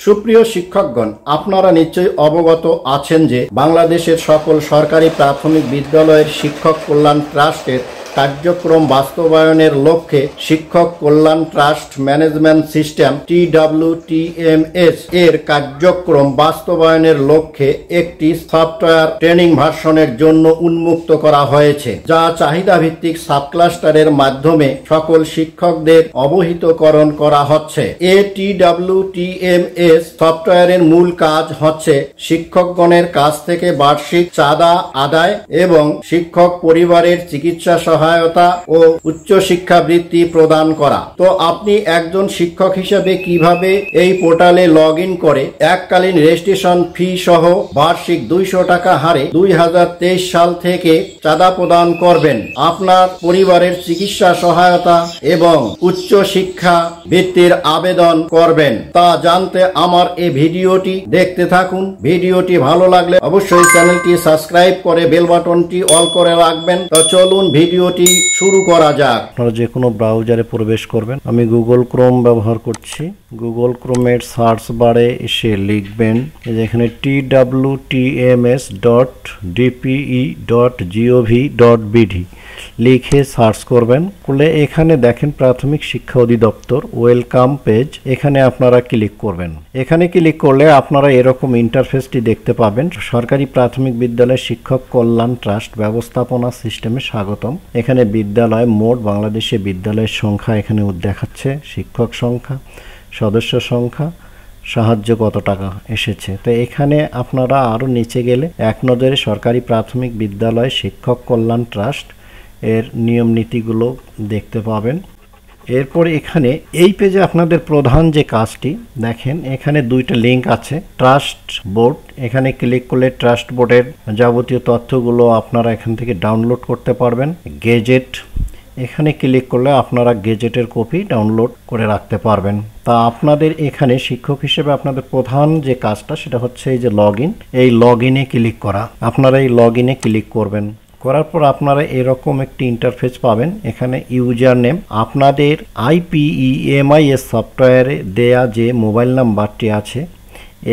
সুপ্রিয় শিক্ষকগণ, আপনারা নিশ্চয়ই অবগত আছেন যে বাংলাদেশের সকল সরকারি প্রাথমিক বিদ্যালয়ের শিক্ষক কল্যাণ ট্রাস্টের কার্যক্রম বাস্তবায়নের লক্ষ্যে শিক্ষক কল্যাণ ট্রাস্ট ম্যানেজমেন্ট সিস্টেম TWTMS এর কার্যক্রম বাস্তবায়নের লক্ষ্যে একটি সফটওয়্যার ট্রেনিং ভার্সনের জন্য উন্মুক্ত করা হয়েছে, যা চাহিদা ভিত্তিক সাবক্লাস্টারের মাধ্যমে সকল শিক্ষকদের অবহিতকরণ করা হচ্ছে। এই TWTMS সফটওয়্যারের মূল কাজ হচ্ছে শিক্ষকগণের কাছ থেকে বার্ষিক চাঁদা আদায় এবং শিক্ষক পরিবারের চিকিৎসা সহায়তা ও উচ্চশিক্ষা বৃত্তি প্রদান করা। তো আপনি একজন শিক্ষক হিসেবে কিভাবে এই পোর্টালে লগ ইন করে এককালীন রেজিস্ট্রেশন ফি সহ বার্ষিক 200 টাকা হারে 2023 সাল থেকে চাঁদা প্রদান করবেন, আপনার পরিবারের চিকিৎসা সহায়তা এবং উচ্চশিক্ষা বৃত্তির আবেদন করবেন, তা জানতে আমার এই ভিডিওটি দেখতে থাকুন। ভিডিওটি ভালো লাগলে অবশ্যই চ্যানেলটি সাবস্ক্রাইব করে বেল বাটনটি অল করে রাখবেন। তো চলুন ভিডিওটি শুরু করা যাক। আপনারা যে কোনো ব্রাউজারে প্রবেশ করবেন। আমি গুগল ক্রোম ব্যবহার করছি। গুগল ক্রোমের সার্চ বারে এসে লিখবেন যেখানে twtms.dpe.gov.bd লিখে সার্চ করবেন। করলে এখানে দেখেন প্রাথমিক শিক্ষা অধিদপ্তর ওয়েলকাম পেজ, এখানে আপনারা ক্লিক করবেন। এখানে ক্লিক করলে আপনারা এরকম ইন্টারফেসটি দেখতে পাবেন। সরকারি প্রাথমিক বিদ্যালয় শিক্ষক কল্যাণ ট্রাস্ট ব্যবস্থাপনা সিস্টেমে স্বাগতম। এখানে বিদ্যালয় মোট বাংলাদেশে বিদ্যালয়ের সংখ্যা এখানে দেখাচ্ছে, শিক্ষক সংখ্যা, সদস্য সংখ্যা, সাহায্য কত টাকা এসেছে। তো এখানে আপনারা আরও নিচে গেলে এক নজরে সরকারি প্রাথমিক বিদ্যালয় শিক্ষক কল্যাণ ট্রাস্ট এর নিয়ম নীতিগুলো দেখতে পাবেন। এরপর এখানে এই পেজে আপনাদের প্রধান যে কাজটি দেখেন, এখানে দুইটা লিঙ্ক আছে। ট্রাস্ট বোর্ড, এখানে ক্লিক করলে ট্রাস্ট বোর্ডের যাবতীয় তথ্যগুলো আপনারা এখান থেকে ডাউনলোড করতে পারবেন। গেজেট, এখানে ক্লিক করলে আপনারা গেজেটের কপি ডাউনলোড করে রাখতে পারবেন। তা আপনাদের এখানে শিক্ষক হিসেবে আপনাদের প্রধান যে কাজটা সেটা হচ্ছে এই যে লগ ইন, এই লগ ইনে ক্লিক করা। আপনারা এই লগ ইনে ক্লিক করবেন। করার পর আপনারা এরকম একটি ইন্টারফেস পাবেন। এখানে ইউজার নেম, আপনাদের IPEMIS সফটওয়্যারে দেয়া যে মোবাইল নাম্বারটি আছে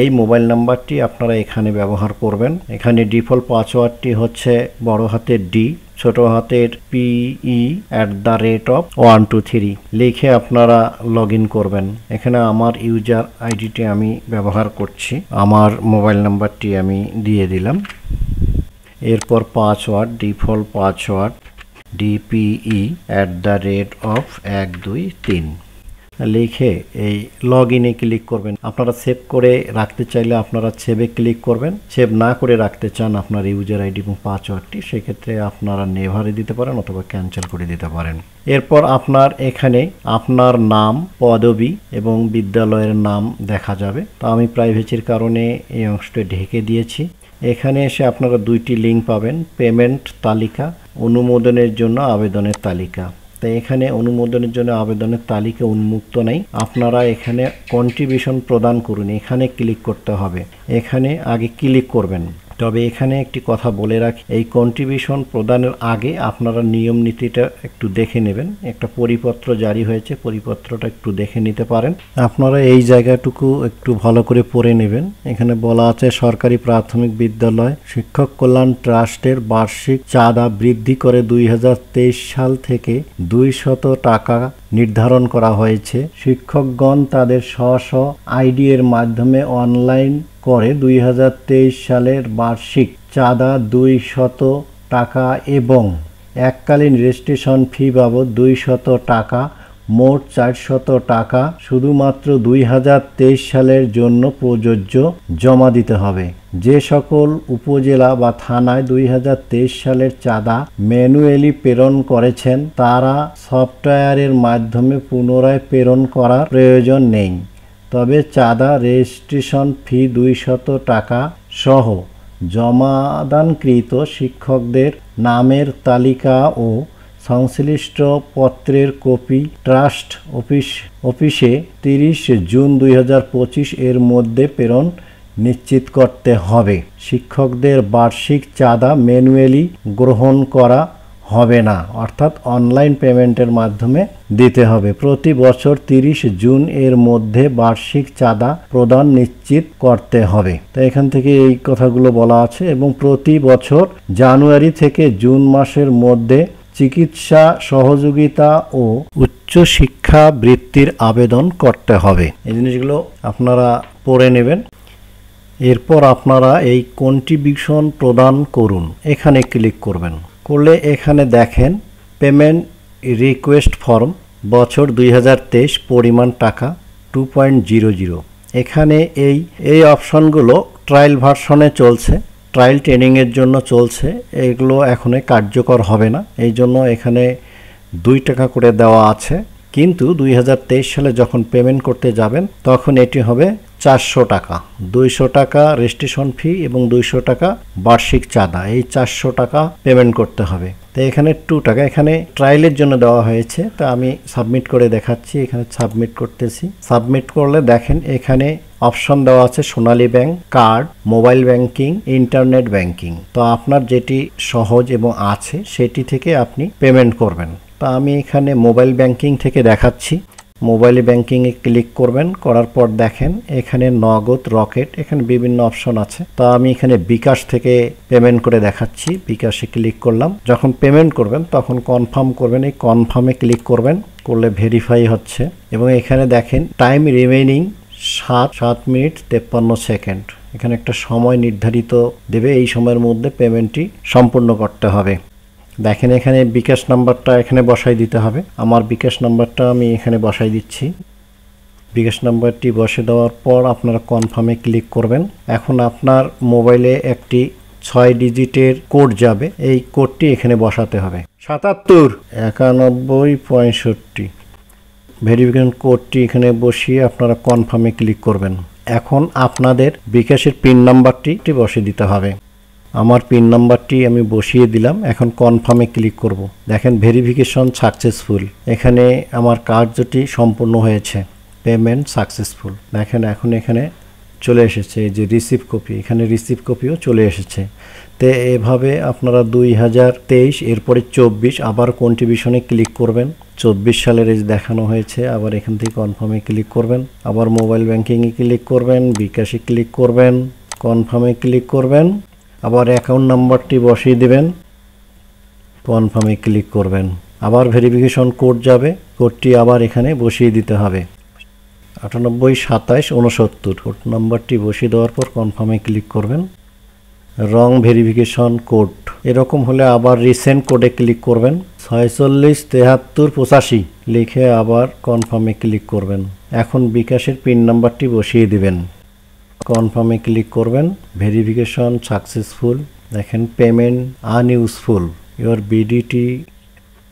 এই মোবাইল নাম্বারটি আপনারা এখানে ব্যবহার করবেন। এখানে ডিফল্ট পাসওয়ার্ডটি হচ্ছে বড় হাতের D, ছোট হাতের PE@123 লিখে আপনারা লগ ইন করবেন। এখানে আমার ইউজার আইডিটি আমি ব্যবহার করছি, আমার মোবাইল নাম্বারটি আমি দিয়ে দিলাম। এরপর পাসওয়ার্ড, ডিফল্ট পাসওয়ার্ড DPE@123 লিখে এই লগ ইনে ক্লিক করবেন। আপনারা সেভ করে রাখতে চাইলে আপনারা সেভে ক্লিক করবেন। সেভ না করে রাখতে চান আপনার ইউজার আইডি এবং পাসওয়ার্ডটি, সেক্ষেত্রে আপনারা নেভারে দিতে পারেন অথবা ক্যান্সেল করে দিতে পারেন। এরপর আপনার এখানে আপনার নাম, পদবি এবং বিদ্যালয়ের নাম দেখা যাবে। তো আমি প্রাইভেসির কারণে এই অংশটি ঢেকে দিয়েছি। এখানে এসে আপনারা দুইটি লিঙ্ক পাবেন, পেমেন্ট তালিকা, অনুমোদনের জন্য আবেদনের তালিকা। তাই এখানে অনুমোদনের জন্য আবেদনের তালিকা উন্মুক্ত নেই, আপনারা এখানে কন্ট্রিবিউশন প্রদান করুন, এখানে ক্লিক করতে হবে। এখানে আগে ক্লিক করবেন। তবে এখানে একটি কথা বলে রাখি, এই কন্ট্রিবিউশন প্রদানের আগে আপনারা নিয়ম নীতিটা একটু দেখে নেবেন। একটা পরিপত্র জারি হয়েছে, পরিপত্রটা একটু দেখে নিতে পারেন। আপনারা এই জায়গাটুকু একটু ভালো করে পড়ে নেবেন। এখানে বলা আছে সরকারি প্রাথমিক বিদ্যালয় শিক্ষক কল্যাণ ট্রাস্টের বার্ষিক চাঁদা বৃদ্ধি করে 2023 সাল থেকে 200 টাকা নির্ধারণ করা হয়েছে। শিক্ষকগণ তাদের স্ব আইডি এর মাধ্যমে অনলাইন করে 2023 সালের বার্ষিক চাঁদা 200 টাকা এবং এককালীন রেজিস্ট্রেশন ফি বাবদ 200 টাকা, মোট 400 টাকা শুধুমাত্র 2023 সালের জন্য প্রযোজ্য জমা দিতে হবে। যে সকল উপজেলা বা থানায় 2023 সালের চাঁদা ম্যানুয়ালি প্রেরণ করেছেন তারা সফটওয়্যারের মাধ্যমে পুনরায় প্রেরণ করার প্রয়োজন নেই। তবে চাঁদা রেজিস্ট্রেশন ফি 200 টাকা সহ জমাদানকৃত শিক্ষকদের নামের তালিকা ও সংশ্লিষ্ট পত্রের কপি ট্রাস্ট অফিসে 30 জুন 2025 এর মধ্যে প্রেরণ নিশ্চিত করতে হবে। শিক্ষকদের বার্ষিক চাঁদা ম্যানুয়ালি গ্রহণ করা হবে না, অর্থাৎ অনলাইন পেমেন্টের মাধ্যমে দিতে হবে। প্রতি বছর 30 জুন এর মধ্যে বার্ষিক চাঁদা প্রদান নিশ্চিত করতে হবে। তো এখান থেকে এই কথাগুলো বলা আছে। এবং প্রতি বছর জানুয়ারি থেকে জুন মাসের মধ্যে চিকিৎসা সহযোগিতা ও উচ্চ শিক্ষা বৃত্তির আবেদন করতে হবে। এই জিনিসগুলো আপনারা পড়ে নেবেন। এরপর আপনারা এই কন্ট্রিবিউশন প্রদান করুন এখানে ক্লিক করবেন। করলে এখানে দেখেন পেমেন্ট রিকোয়েস্ট ফর্ম বছর 2023 পরিমাণ টাকা 2.00। এখানে এই অপশনগুলো ট্রায়াল ভার্সনে চলছে, ট্রায়াল ট্রেনিংয়ের জন্য চলছে। এগুলো এখনই কার্যকর হবে না, এই জন্য এখানে 2 টাকা করে দেওয়া আছে। কিন্তু 2023 সালে যখন পেমেন্ট করতে যাবেন তখন এটি হবে 400 টাকা। 200 টাকা রেজিস্ট্রেশন ফি এবং 200 টাকা বার্ষিক চাঁদা, এই 400 টাকা পেমেন্ট করতে হবে। তো এখানে 2 টাকা এখানে ট্রায়ালের জন্য দেওয়া হয়েছে। তা আমি সাবমিট করে দেখাচ্ছি। এখানে সাবমিট করতেছি। সাবমিট করলে দেখেন এখানে অপশন দেওয়া আছে Sonali bank, card, mobile banking, internet banking. তো আপনার যেটি সহজ এবং আছে সেটি থেকে আপনি পেমেন্ট করবেন। তা আমি এখানে মোবাইল ব্যাংকিং থেকে দেখাচ্ছি। মোবাইল ব্যাংকিংয়ে ক্লিক করবেন, করার পর দেখেন এখানে নগদ, রকেট, এখানে বিভিন্ন অপশন আছে। তো আমি এখানে বিকাশ থেকে পেমেন্ট করে দেখাচ্ছি। বিকাশে ক্লিক করলাম। যখন পেমেন্ট করবেন তখন কনফার্ম করবেন, এই কনফার্মে ক্লিক করবেন। করলে ভেরিফাই হচ্ছে এবং এখানে দেখেন টাইম রিমেইনিং 7 মিনিট 53 সেকেন্ড। এখানে একটা সময় নির্ধারিত দেবে, এই সময়ের মধ্যে পেমেন্টটি সম্পূর্ণ করতে হবে। দেখেন এখানে বিকাশ নাম্বারটা এখানে বসাই দিতে হবে। আমার বিকাশ নাম্বারটা আমি এখানে বসাই দিচ্ছি। বিকাশ নাম্বারটি বসে দেওয়ার পর আপনারা কনফার্মে ক্লিক করবেন। এখন আপনার মোবাইলে একটি 6 ডিজিটের কোড যাবে, এই কোডটি এখানে বসাতে হবে। 77 91 65। ভেরিফিকেশন কোডটি এখানে বসিয়ে আপনারা কনফার্মে ক্লিক করবেন। এখন আপনাদের বিকাশের পিন নাম্বারটি বসিয়ে দিতে হবে। আমার পিন নাম্বারটি আমি বসিয়ে দিলাম। এখন কনফার্মে ক্লিক করব। দেখেন ভেরিফিকেশন সাকসেসফুল, এখানে আমার কার্যটি সম্পূর্ণ হয়েছে, পেমেন্ট সাকসেসফুল। দেখেন এখন এখানে চলে এসেছে এই যে রিসিভ কপি, এখানে রিসিভ কপিও চলে এসেছে। তো এভাবে আপনারা 2023 এরপরে 24 আবার কন্ট্রিবিউশনে ক্লিক করবেন। 24 সালের এই দেখানো হয়েছে, আবার এখান থেকে কনফার্মে ক্লিক করবেন, আবার মোবাইল ব্যাংকিংয়ে ক্লিক করবেন, বিকাশে ক্লিক করবেন, কনফার্মে ক্লিক করবেন, আবার অ্যাকাউন্ট নাম্বারটি বসিয়ে দেবেন, কনফার্মে ক্লিক করবেন। আবার ভেরিফিকেশন কোড যাবে, কোডটি আবার এখানে বসিয়ে দিতে হবে। 98 27 69 কোড নাম্বারটি বসিয়ে দেওয়ার পর কনফার্মে ক্লিক করবেন। রং ভেরিফিকেশন কোড এরকম হলে আবার রিসেন্ট কোডে ক্লিক করবেন। 46 73 85 লিখে আবার কনফার্মে ক্লিক করবেন। এখন বিকাশের পিন নাম্বারটি বসিয়ে দিবেন, কনফার্মে ক্লিক করবেন। Verification successful. দেখেন payment unuseful, your BDT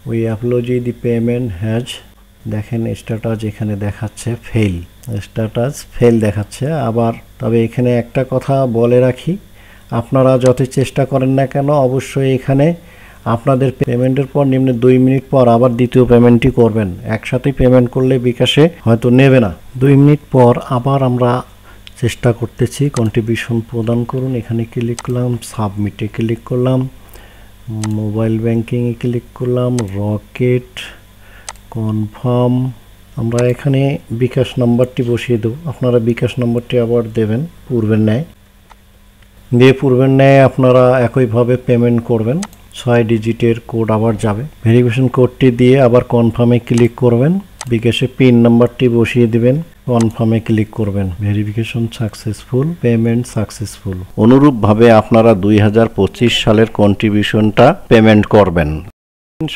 we apology the payment has. দেখেন স্ট্যাটাস এখানে দেখাচ্ছে ফেল, স্ট্যাটাস ফেল দেখাচ্ছে। আবার তবে এখানে একটা কথা বলে রাখি, আপনারা যত চেষ্টা করেন না কেন অবশ্যই এখানে আপনাদের পেমেন্টের পর নিম্নে 2 মিনিট পর আবার দ্বিতীয় পেমেন্টটি করবেন। একসাথে পেমেন্ট করলে বিকাশে হয়তো নেবে না। 2 মিনিট পর আবার আমরা চেষ্টা করতেছি কন্ট্রিবিউশন প্রদান করুন। এখানে ক্লিক করলাম, সাবমিটে ক্লিক করলাম, মোবাইল ব্যাংকিংয়ে ক্লিক করলাম, রকেট, কনফার্ম। আমরা এখানে বিকাশ নাম্বারটি বসিয়ে দেব। আপনারা বিকাশ নাম্বারটি আবার দেবেন পূর্বের ন্যায়, দিয়ে পূর্বের ন্যায় আপনারা একইভাবে পেমেন্ট করবেন। 6 ডিজিটের কোড আবার যাবে, ভেরিফিকেশন কোডটি দিয়ে আবার কনফার্মে ক্লিক করবেন। বিকাশে পিন নাম্বারটি বসিয়ে দিবেন, কনফার্মে ক্লিক করবেন। Verification successful, payment successful. অনুরূপভাবে আপনারা 2025 সালের কন্ট্রিবিউশনটা পেমেন্ট করবেন।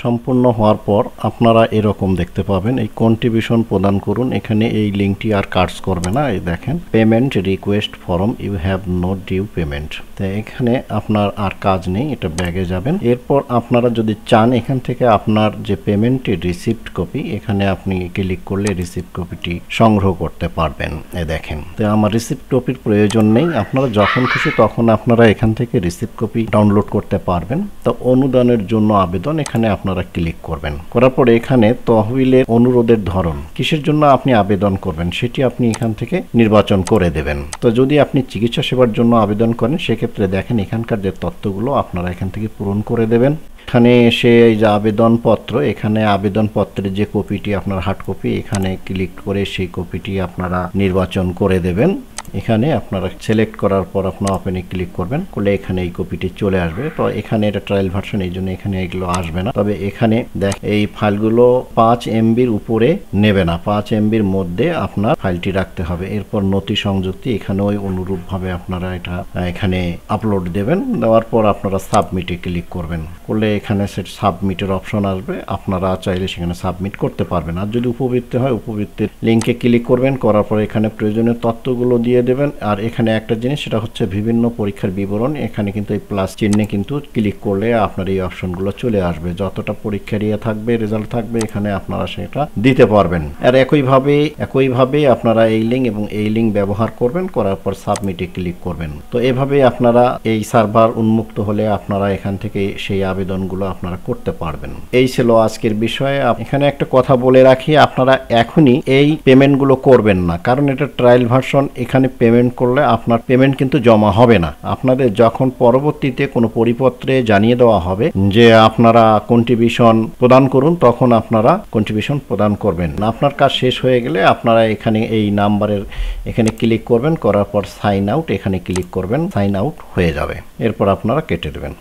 সম্পূর্ণ হওয়ার পর আপনারা এরকম দেখতে পাবেন, এই কন্ট্রিবিউশন প্রদান করুন। এখানে এই লিঙ্কটি আর কাজ করবে না। এই দেখেন payment request form, you have not due payment. তো এখানে আপনার আর কাজ নেই, এটা ব্যাগে যাবেন। এরপর আপনারা যদি চান এখান থেকে আপনার যে পেমেন্টের রিসিপ্ট কপি, এখানে আপনি ক্লিক করলে রিসিপ্ট কপিটি সংগ্রহ করতে পারবেন। এই দেখেন, তো আমার রিসিপ্ট কপির প্রয়োজন নেই। আপনারা যখন খুশি তখন আপনারা এখান থেকে রিসিপ্ট কপি ডাউনলোড করতে পারবেন। তো অনুদানের জন্য আবেদন, এখানে আপনারা ক্লিক করবেন। করার পরে এখানে তহবিলের অনুরোধের ধরন, কিসের জন্য আপনি আবেদন করবেন সেটি আপনি এখান থেকে নির্বাচন করে দেবেন। তো যদি আপনি চিকিৎসা সেবার জন্য আবেদন করেন সেক্ষেত্রে দেখেন এখানকার যে তথ্যগুলো আপনারা এখান থেকে পূরণ করে দেবেন। এখানে এসে এই যে আবেদনপত্র, এখানে আবেদনপত্রের যে কপিটি আপনার হার্ড কপি, এখানে ক্লিক করে সেই কপিটি আপনারা নির্বাচন করে দেবেন। এখানে আপনারা সিলেক্ট করার পর আপনারা ওপেনে ক্লিক করবেন, করলে এখানে এই কপিটি চলে আসবে। তো এখানে এটা ট্রায়াল ভার্সন, এই জন্য এখানে এগুলো আসবে না। তবে এখানে দেখ এই ফাইলগুলো 5 MBর উপরে নেবে না, 5 MBর মধ্যে আপনার ফাইলটি রাখতে হবে। এরপর নথি সংযুক্তি, এখানে ওই অনুরূপভাবে আপনারা এটা এখানে আপলোড দেবেন। দেওয়ার পর আপনারা সাবমিটে ক্লিক করবেন, করলে এখানে সেট সাবমিটের অপশন আসবে। আপনারা চাইলে সেখানে সাবমিট করতে পারবেন। আর যদি উপবৃত্তি হয়, উপবৃত্তির লিঙ্কে ক্লিক করবেন, করার পর এখানে প্রয়োজনীয় তথ্যগুলো দিয়ে দেবেন। আর এখানে একটা জিনিস, সেটা হচ্ছে বিভিন্ন পরীক্ষার বিবরণ। এখানে কিন্তু এই প্লাস চিহ্নে কিন্তু ক্লিক করলে আপনার এই অপশনগুলো চলে আসবে। যতটা পরীক্ষার ইয়ে থাকবে, রেজাল্ট থাকবে, এখানে আপনারা সেটা দিতে পারবেন। আর একইভাবে আপনারা এই লিঙ্ক এবং এই লিঙ্ক ব্যবহার করবেন, করার পর সাবমিটে ক্লিক করবেন। তো এভাবে আপনারা এই সার্ভার উন্মুক্ত হলে আপনারা এখান থেকে সেই আবেদনগুলো আপনারা করতে পারবেন। এই ছিল আজকের বিষয়ে। এখানে একটা কথা বলে রাখি, আপনারা এখনই এই পেমেন্টগুলো করবেন না, কারণ এটা ট্রায়াল ভার্সন। এখানে পেমেন্ট করলে আপনার পেমেন্ট কিন্তু জমা হবে না। আপনাদের যখন পরবর্তীতে কোনো পরিপত্রে জানিয়ে দেওয়া হবে যে আপনারা কন্ট্রিবিউশন প্রদান করুন, তখন আপনারা কন্ট্রিবিউশন প্রদান করবেন। আপনার কাজ শেষ হয়ে গেলে আপনারা এখানে এই নাম্বারের এখানে ক্লিক করবেন, করার পর সাইন আউট এখানে ক্লিক করবেন, সাইন আউট হয়ে যাবে। এরপর আপনারা কেটে দেবেন।